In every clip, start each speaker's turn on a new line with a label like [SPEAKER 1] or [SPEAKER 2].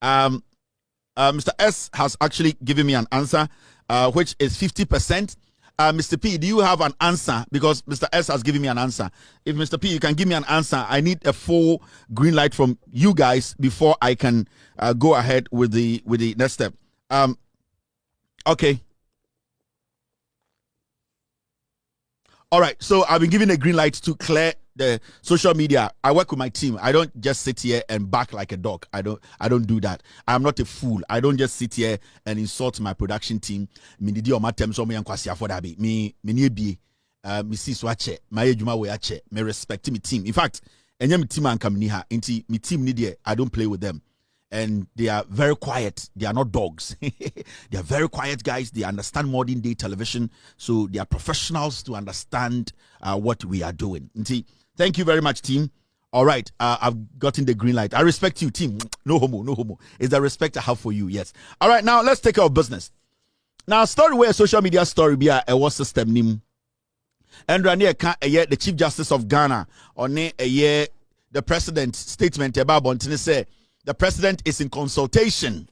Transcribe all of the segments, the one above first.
[SPEAKER 1] Mr. S has actually given me an answer, which is 50%. Mr. P, do you have an answer? Because Mr. S has given me an answer. If Mr. P, you can give me an answer, I need a full green light from you guys before I can go ahead with the next step. Okay. All right. So I've been given a green light to clear the social media. I work with my team. I don't just sit here and bark like a dog. I don't do that. I'm not a fool. I don't just sit here and insult my production team. Me respect my team. In fact, my team I don't play with them. And they are very quiet. They are not dogs. They are very quiet guys. They understand modern day television. So they are professionals to understand what we are doing. Thank you very much, team. All right. I've gotten the green light. I respect you, team. No homo, no homo. It's the respect I have for you. Yes. All right. Now, let's take care of business. Now, story where social media story be a what system name. And the Chief Justice of Ghana on the president statement about Bontine say, the president is in consultation.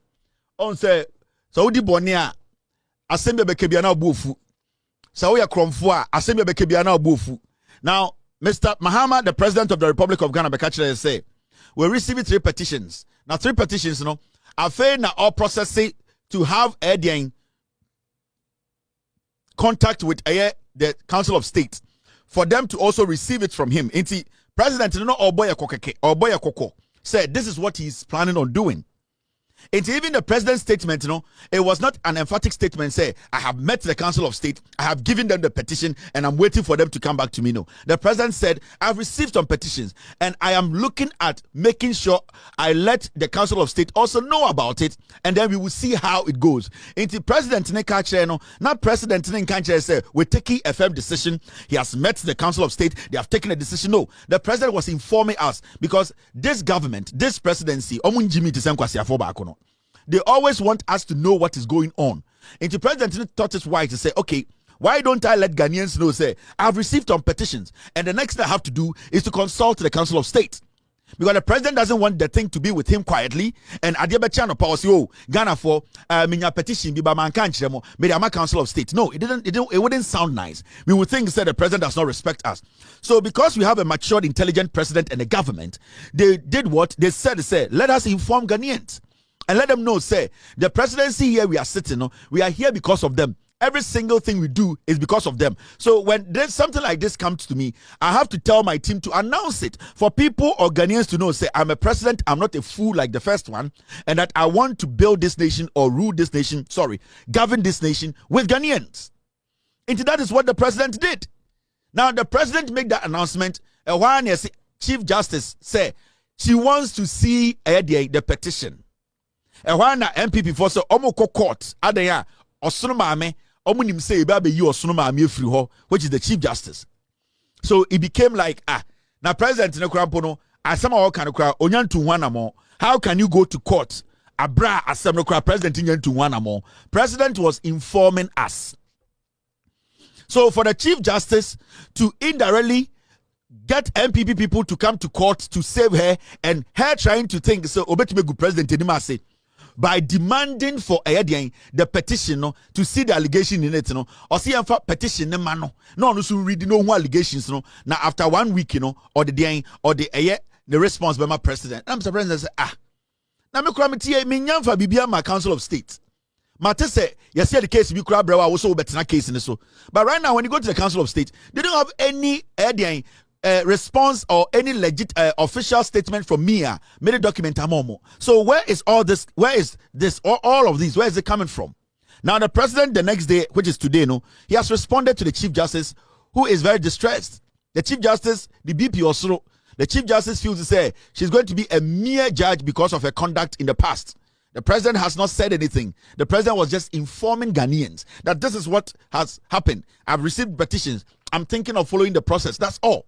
[SPEAKER 1] On say, Saudi Bonia, Assembly Bekebiana Bufu. Saoya Kromfua, Assembly Bekebiana Bufu. Now, Mr. Mahama, the president of the Republic of Ghana, Bekachile say, we received 3 petitions. Now, 3 petitions, I fail now all processing to have a contact with the Council of State for them to also receive it from him. Inti President, Koko said this is what he's planning on doing. It's even the president's statement, it was not an emphatic statement. Say, I have met the Council of State, I have given them the petition, and I'm waiting for them to come back to me. No, the president said, I've received some petitions, and I am looking at making sure I let the Council of State also know about it, and then we will see how it goes. Into President not President say we're taking a firm decision. He has met the Council of State, they have taken a decision. No, the president was informing us because this government, this presidency, they always want us to know what is going on. And the president thought it's wise to say, okay, why don't I let Ghanaians know, say, I've received some petitions, and the next thing I have to do is to consult the Council of State. Because the president doesn't want the thing to be with him quietly, and Adiabechano policy, Ghana for minya petition, biba mankanchemo, Mediama Council of State. No, it wouldn't sound nice. We would think that the president does not respect us. So because we have a matured, intelligent president and a government, they did what? They said, let us inform Ghanaians. And let them know, say, the presidency here we are sitting, we are here because of them. Every single thing we do is because of them. So when there's something like this comes to me, I have to tell my team to announce it for people or Ghanaians to know, say, I'm a president, I'm not a fool like the first one, and that I want to build this nation or rule this nation, govern this nation with Ghanaians. And that is what the president did. Now, the president made that announcement, and when Chief Justice said she wants to see the petition. And when the MPP for so omoko court adaya osunumame omunim say babe you osunumame free ho, which is the Chief Justice. So it became like now president ne krampo asema all kan kra onyantu wanamo. How can you go to court abra asem no kra president nyantu wanamo? President was informing us. So for the Chief Justice to indirectly get MPP people to come to court to save her, and her trying to think so obetime good president anima say by demanding for the petition to see the allegation in it or see a petition no so read no allegations now after 1 week or the response by my president. I'm Mr. President say now me kramiti me nyamfa bibia my Council of State Mate say you see the case be kra brewa also better case in so, but right now when you go to the Council of State they don't have any response or any legit official statement from me. Made a document amomo. So where is all this? Where is this? All of these? Where is it coming from? Now the president the next day, which is today, he has responded to the Chief Justice, who is very distressed. The Chief Justice, the BP also, the Chief Justice feels to say she's going to be a mere judge because of her conduct in the past. The president has not said anything. The president was just informing Ghanaians that this is what has happened. I've received petitions. I'm thinking of following the process. That's all.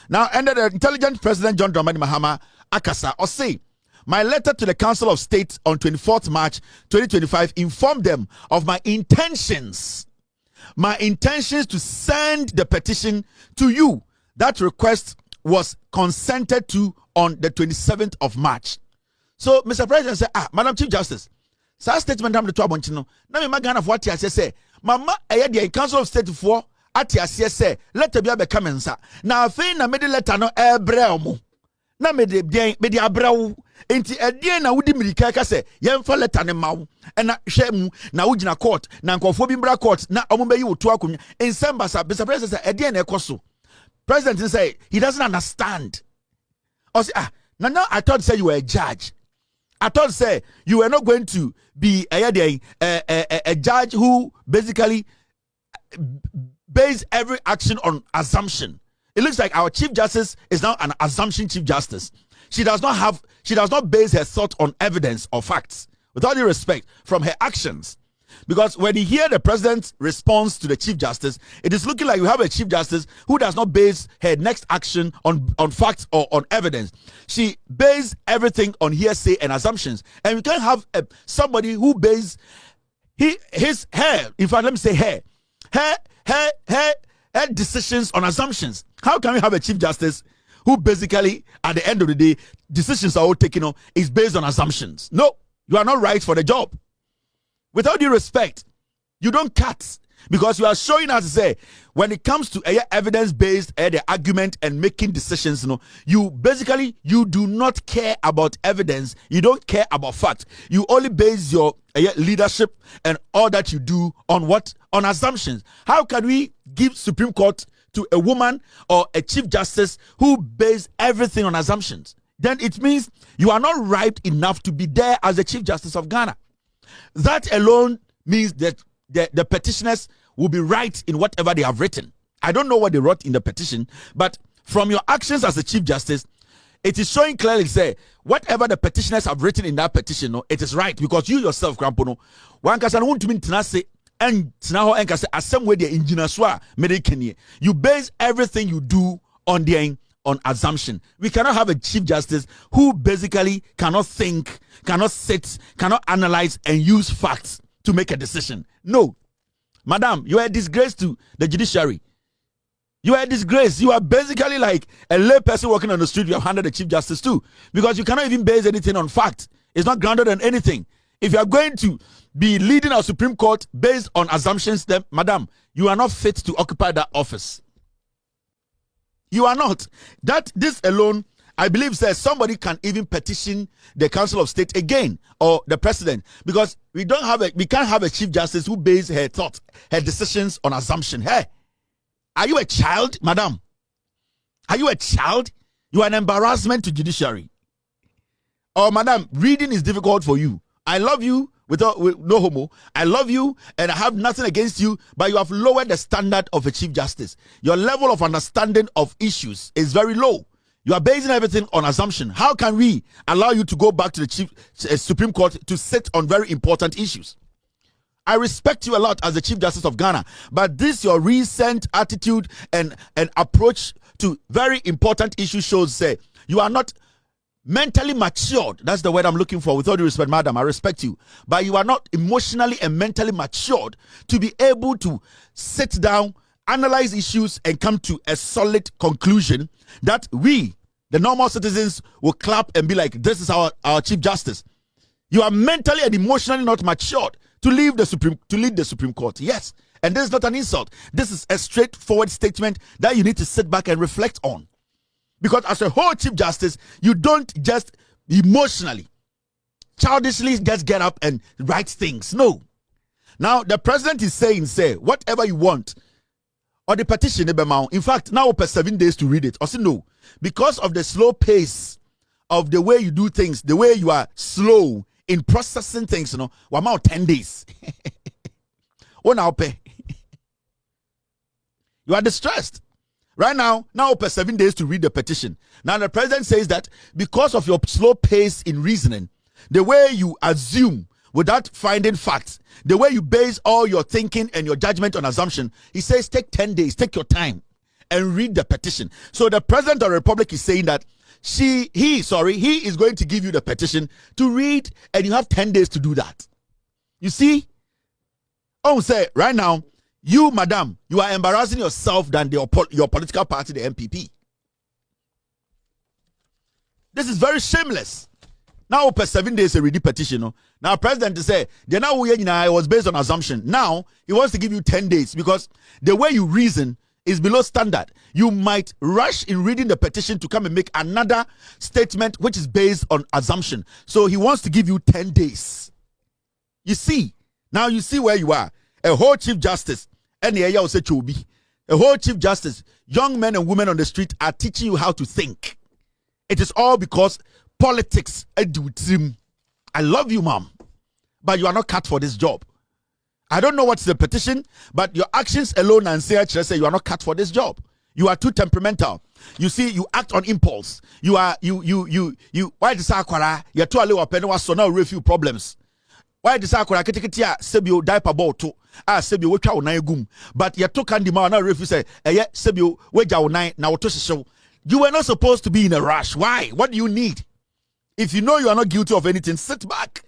[SPEAKER 1] Now, under the intelligent President John Dramani Mahama Akasa, or say, my letter to the Council of State on 24th March 2025 informed them of my intentions to send the petition to you. That request was consented to on the 27th of March. So Mr. President said, Madam Chief Justice, sa statement am the to abonchino na me magana for ati say mama the Council of State for ati ase say letter bia be kamensa na afei na me de letter no ebre omo na me de abrawo enti edien na wudi mirika ka say yemfa letter ne mawo na hwe mu na wugina court na nkofo bi mbra court na omo be yi woto akonya ensemba sa Mr. President say edien na ekoso. President say he doesn't understand. Or say now I thought say you were a judge. I thought say you were not going to be a judge who basically base every action on assumption. It looks like our Chief Justice is now an assumption Chief Justice. She does not base her thought on evidence or facts. With all due respect, from her actions. Because when you hear the president's response to the Chief Justice, it is looking like you have a Chief Justice who does not base her next action on facts or on evidence. She bases everything on hearsay and assumptions. And we can't have somebody who bases her decisions on assumptions. How can we have a Chief Justice who basically, at the end of the day, decisions are all taken on is based on assumptions? No, you are not right for the job. With all due respect, you don't cut because you are showing us, say, when it comes to evidence-based the argument and making decisions, you do not care about evidence. You don't care about fact. You only base your leadership and all that you do on what? On assumptions. How can we give Supreme Court to a woman or a Chief Justice who base everything on assumptions? Then it means you are not right enough to be there as the Chief Justice of Ghana. That alone means that the petitioners will be right in whatever they have written. I don't know what they wrote in the petition, but from your actions as the Chief Justice, it is showing clearly, say, whatever the petitioners have written in that petition, it is right, because you yourself, Krampono, one can want to mean tenase and now and say some way the engineer you base everything you do on assumption. We cannot have a Chief Justice who basically cannot think, cannot sit, cannot analyze and use facts to make a decision. No. Madam, you are a disgrace to the judiciary. You are a disgrace. You are basically like a lay person walking on the street. You have handed the Chief Justice too. Because you cannot even base anything on fact. It's not grounded on anything. If you are going to be leading our Supreme Court based on assumptions, then, madam, you are not fit to occupy that office. You are not. This alone, I believe, says somebody can even petition the Council of State again or the president, because we can't have a Chief Justice who bases her thoughts, her decisions on assumption. Hey, are you a child, madam? Are you a child? You are an embarrassment to judiciary. Oh, madam, reading is difficult for you. I love you with no homo. I love you and I have nothing against you, but you have lowered the standard of a Chief Justice. Your level of understanding of issues is very low. You are basing everything on assumption. How can we allow you to go back to the Supreme Court to sit on very important issues? I respect you a lot as the Chief Justice of Ghana, but this your recent attitude and approach to very important issues shows, say, you are not mentally matured. That's the word I'm looking for. With all due respect, madam, I respect you, but you are not emotionally and mentally matured to be able to sit down, analyze issues, and come to a solid conclusion that we, the normal citizens, will clap and be like, this is our Chief Justice. You are mentally and emotionally not matured to lead the Supreme Court. Yes, and this is not an insult. This is a straightforward statement that you need to sit back and reflect on. Because as a whole Chief Justice, you don't just emotionally, childishly just get up and write things. No. Now, the president is saying, say, whatever you want, or the petition, in fact, now per 7 days to read it. Also, no. Because of the slow pace of the way you do things, the way you are slow in processing things, we're about 10 days. Oh, now pay. You are distressed. Right now per 7 days to read the petition. Now the president says that because of your slow pace in reasoning, the way you assume without finding facts, the way you base all your thinking and your judgment on assumption, he says take 10 days, take your time and read the petition. So the president of the republic is saying that he is going to give you the petition to read, and you have 10 days to do that. You see? Oh, say right now, you, madam, you are embarrassing yourself than your political party, the MPP. This is very shameless. Now per 7 days a ready petition. No? Now president say the now it was based on assumption. Now he wants to give you 10 days because the way you reason is below standard. You might rush in reading the petition to come and make another statement which is based on assumption. So he wants to give you 10 days. You see, now you see where you are. A whole Chief Justice, and the area say Chobi. A whole Chief Justice, young men and women on the street are teaching you how to think. It is all because politics. I love you, mom, but you are not cut for this job. I don't know what's the petition, but your actions alone and say you are not cut for this job. You are too temperamental. You see, you act on impulse. You why the sakwara? You're too little open was so now refuse problems. Why the sakwara ketikitia sebio diaper ball to sebio wecha onai gum. But you took candy ma now refuse say sebio weja onai na woto show. You were not supposed to be in a rush. Why? What do you need? If you know you are not guilty of anything, sit back.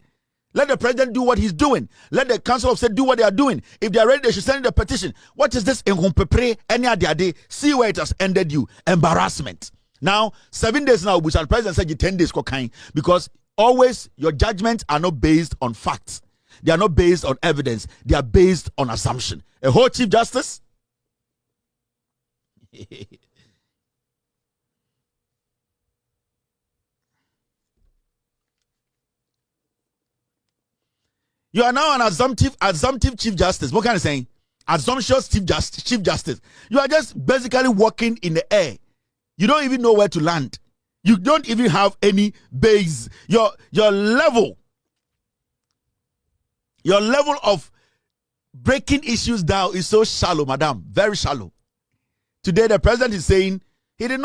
[SPEAKER 1] Let the president do what he's doing. Let the council of state do what they are doing. If they are ready, they should send the petition. What is this? Any other day, see where it has ended you. Embarrassment. Now, 7 days now, which the president said you 10 days cocaine, because always your judgments are not based on facts. They are not based on evidence. They are based on assumption. A whole Chief Justice. You are now an assumptive Chief Justice. What kind of saying? Assumptuous Chief Justice. You are just basically walking in the air. You don't even know where to land. You don't even have any base. Your level of breaking issues down is so shallow, madam. Very shallow. Today the president is saying he has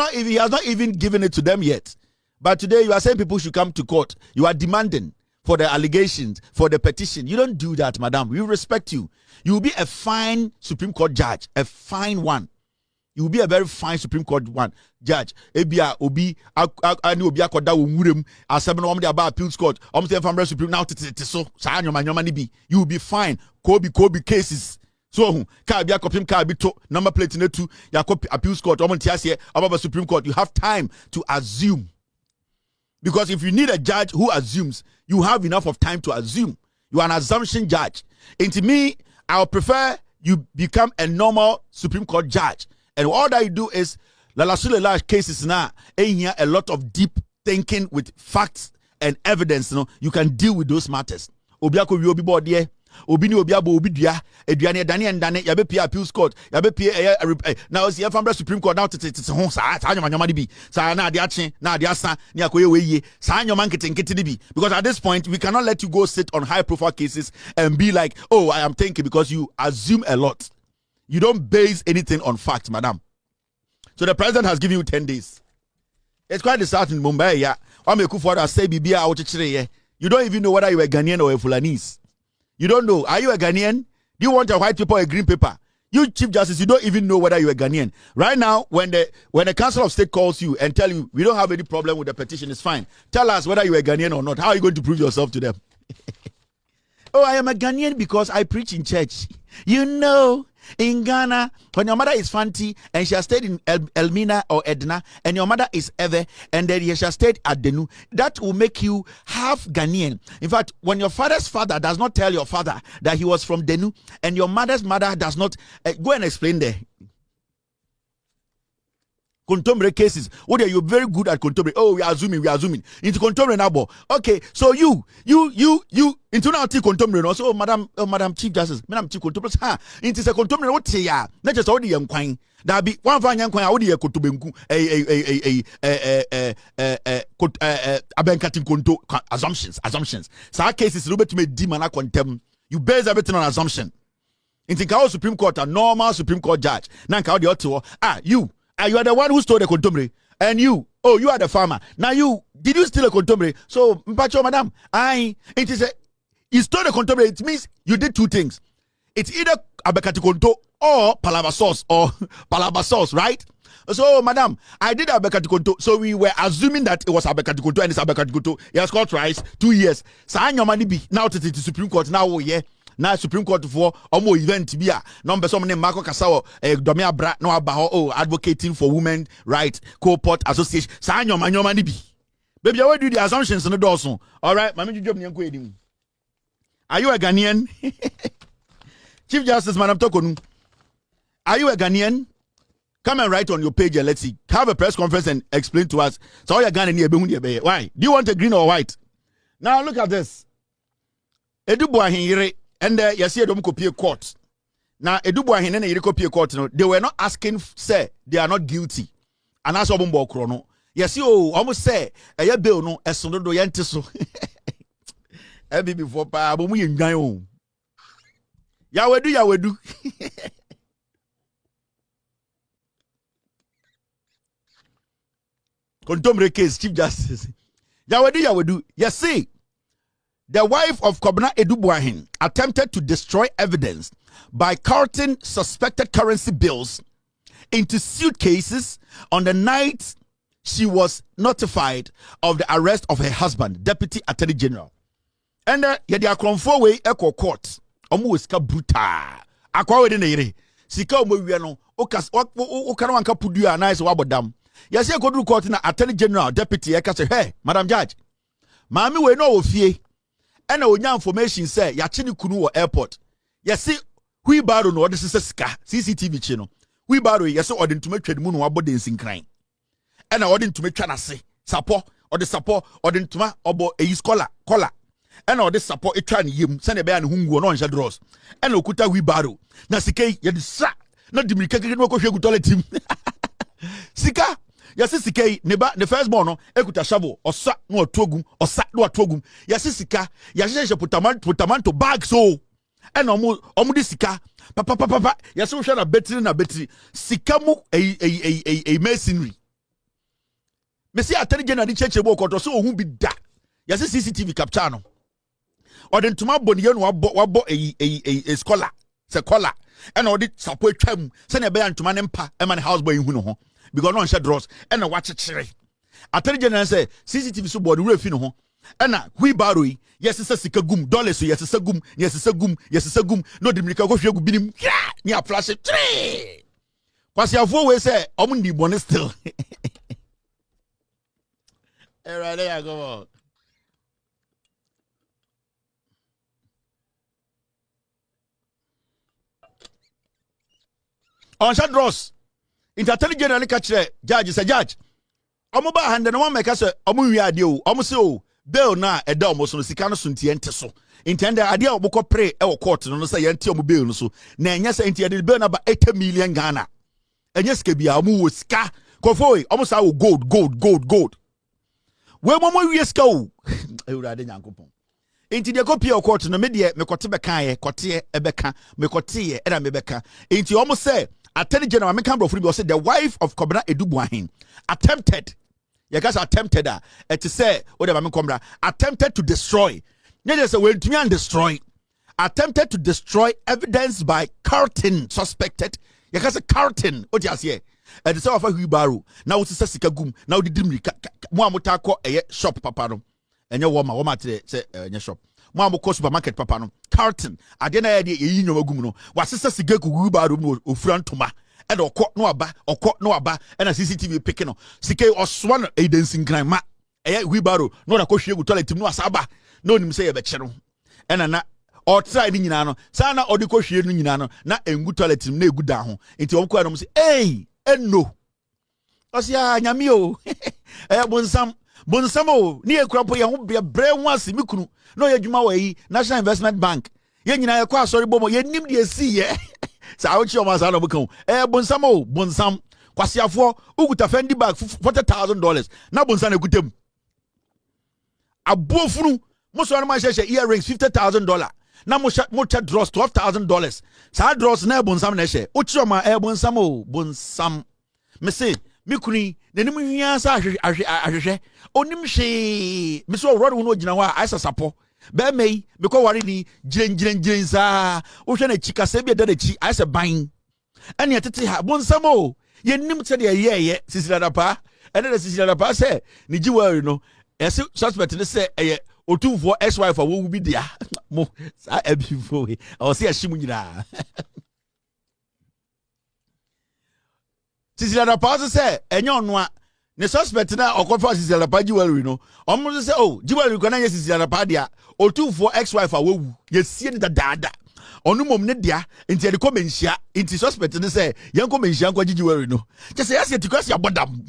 [SPEAKER 1] not even given it to them yet. But today you are saying people should come to court. You are demanding for the allegations, for the petition. You don't do that, madam. We respect you. You will be a fine Supreme Court judge, a fine one. You will be a very fine Supreme Court judge. Ebia obi ani obi akoda wo nwurem asem no omde aba appeals court. Omse famre Supreme now so saa nyoma ni bi. You will be fine. Kobe cases. So ka bia kopim ka bi to number plate na tu ya appeals court omonti ase aba Supreme Court. You have time to assume. Because if you need a judge who assumes, you have enough of time to assume. You are an assumption judge. And to me, I would prefer you become a normal Supreme Court judge. And all that you do is, large cases now, here a lot of deep thinking with facts and evidence. You can deal with those matters. Obini obiabo obidua eduane dane endane yabe pia appeals court yabe pia now see from Supreme Court now tete ho saa nyoma de bi saa na ade ache na ade asa ne akoye weye saa nyoma nkete de bi, because at this point we cannot let you go sit on high profile cases and be like, oh, I am thinking, because you assume a lot. You don't base anything on facts, madam. So the president has given you 10 days. It's quite disheartening in Mumbai. Yeah, say you don't even know whether you are Ghanaian or a Fulanese. You don't know. Are you a Ghanaian? Do you want a white paper or a green paper? You Chief Justice, you don't even know whether you're a Ghanaian. Right now, when the Council of State calls you and tell you, we don't have any problem with the petition, it's fine. Tell us whether you're a Ghanaian or not. How are you going to prove yourself to them? Oh, I am a Ghanaian because I preach in church. You know, in Ghana, when your mother is Fanti and she has stayed in Elmina or Edna, and your mother is Eve, and then she has stayed at Denu, that will make you half Ghanaian. In fact, when your father's father does not tell your father that he was from Denu, and your mother's mother does not, go and explain there. Contemporary cases. Oh, you're very good at contemporary. Oh, we are zooming. Into contemporary now. Okay, so you into now contemporary. Also, oh, Madam Chief Justice, Madam Chief Contemporary. Into a contemporary. What say ya? Not just all the young quine. That be one fine young quine. How do you go to Benku? Abenkatin conto assumptions. So cases Robert made demana contem. You base everything on assumption. Into the Supreme Court, a normal Supreme Court judge. Now, how the auto? You are the one who stole the contumely, and you are the farmer. Now did you steal a contumely? So, Mpacho, madam, you stole the contumely. It means you did two things. It's either abekati konto or palava sauce, right? So, madam, I did abekati konto. So we were assuming that it was abekati konto, and it's abekati konto. He has got twice 2 years. So your money be now to the Supreme Court now. Oh yeah. Now Supreme Court for event bia number some name Marco Kasawo Domia Bra no abaho advocating for women right co-port association sa nyoma ni bi Baby, I will do the assumptions in the dorsal. All right, Mammy Job Nyanko. Are you a Ghanaian? Chief Justice Madam Torkonu, are you a Ghanaian? Come and write on your page and let's see. Have a press conference and explain to us. So you're Ghanaian. Why? Do you want a green or white? Now look at this. Edu Boahe and you see a copy court. Now Edu Boahe and a copy court. They were not asking, say they are not guilty. And that's all chrono. Yes, you almost say a bill no as soon as do yantiso. Every before pa but we in Yawedu. Contemporary case, Chief Justice. Yawedu. Yes, see, the wife of Kobna Edu Boahe attempted to destroy evidence by carting suspected currency bills into suitcases on the night she was notified of the arrest of her husband, Deputy Attorney General. And yet they are conforming echo court. Omuska bruta. Akwa we de sika omowie no okas okana wanka pudu a nice wabodam. Yes, you go to court na Attorney General Deputy e ka say, "Hey, Madam Judge. Maami we no ofie. E na onya information say ya chi ni kunu wo airport. Yes, hui baro no odese sika CCTV chi no. Hui baro yes odi ntuma twedmu no wabode nsinkran. E na odi ntuma twa na se. Sapo odi ntuma obo eyi collar. And all this support a trying him, send a bear and whom go on draws. And Okuta Wibaro. Nasike, yet sa, not the Mikaki no could toilet him. Sika, yes, Sike, neba, the first born, Ekuta Shavo, or sa no togum, or sa no togum. Yes, Sika, yes, put a to bag so. And almost Sika, papa, yes, we shall a betri, Sikamu a masonry. Messi Attorney General the church walk or so who be that. Yes, CCTV capture no. Or then tomorrow bonian wabo a scholar, se collar, and all the support tram, send a bear to man empa, and man house boy in Huno, because no shed draws, and a watch a cherry. Attorney General say, CCTV subboard refino, and a hui barui, yes, it's a sikagum, dollars, yes, it's a gum, yes, it's a gum, yes, it's a gum, no dimika go fiu binim, near flash a tree. What's your four say, Omundi bonnet still. Right there, go on. On shot draws. Attorney General catch judge is a judge. Omoba hand and one make us a muya deal. Omoso bill na a almost on the Sicano Suntiente so. Intend idea of Boko pray our court no say anti bill so. Nanyas anti bill about 80 million Ghana. And yes, Kebia mu ska. Kofoi almost our gold. Where momo yes go. Ewurade Nyankopon. Inti de copy of court no media me kote beka kote ebeka me kote era me beka. Inti almost say Attorney General American Brofuri said the wife of Kobna Edu Boahe attempted. You guys attempted to say whatever me komra attempted to destroy. Neither say we to me and destroy. Attempted to destroy evidence by carting suspected. You guys a carting. What you say? And the of a wheelbarrow. Now it's a sikagum. Now the dimri Muamutako a shop papano. And your woman say your shop. Muamuko supermarket papano. Carton. I didn't idea you know gumno. Was sister sigaku wheelbarrow or front to ma. And or court no aba and a CCTV picking. Sike or swan a dancing crime ma. A wheelbarrow. No a coach you toilet no asaba. No him say a betchero. And a or try in Yano. Sana or the coach you Yano. Not a good toilet him no good down. Into Uncle say, hey. No. Osia nyamio. Bonsamo ni ekurapo ye ho be brɛ ho ase mikunu no ye dwuma wa yi National Investment Bank ye nyina ye kwa asori bomo ye nim de si ye sa wo chi o ma sa no bukan bonsam kwasiafo uguta fendi bag $40,000 na bonsan ekutem abuofunu mo so ma hye earrings $50,000 na mo cha draws $12,000 sa draws na bonsam na hye wo chi o ma bonsam me say mikuni nenim hia sa ahwehwe onim hwe me so woro no gina ho a isa sapo be mei me ko ware ni giren sa wo hwe na chika se bi da chi isa ban ene yetete ha bonsam ye nim se de ye sisira pa ene de sisira pa se ni giwari no ese suspect ne se eye otumfo ex-wife wo bi dia mo sa abifo o se ahim nyina Sisila da pause say enyo no a The suspect now or conference is a jewelry, no. Almost say, oh, jewelry can yes is a padia or two for ex-wife away. Yes, see the dada. Onu mom ne dia into the commensia into suspect and say, young commensia kwa jewelry, no. Just say, I said to cross your bottom.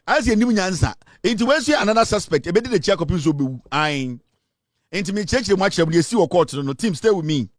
[SPEAKER 1] As your new answer, into when see another suspect, a bit of the check up you so be. Into me check the match of the see or court, no team stay with me.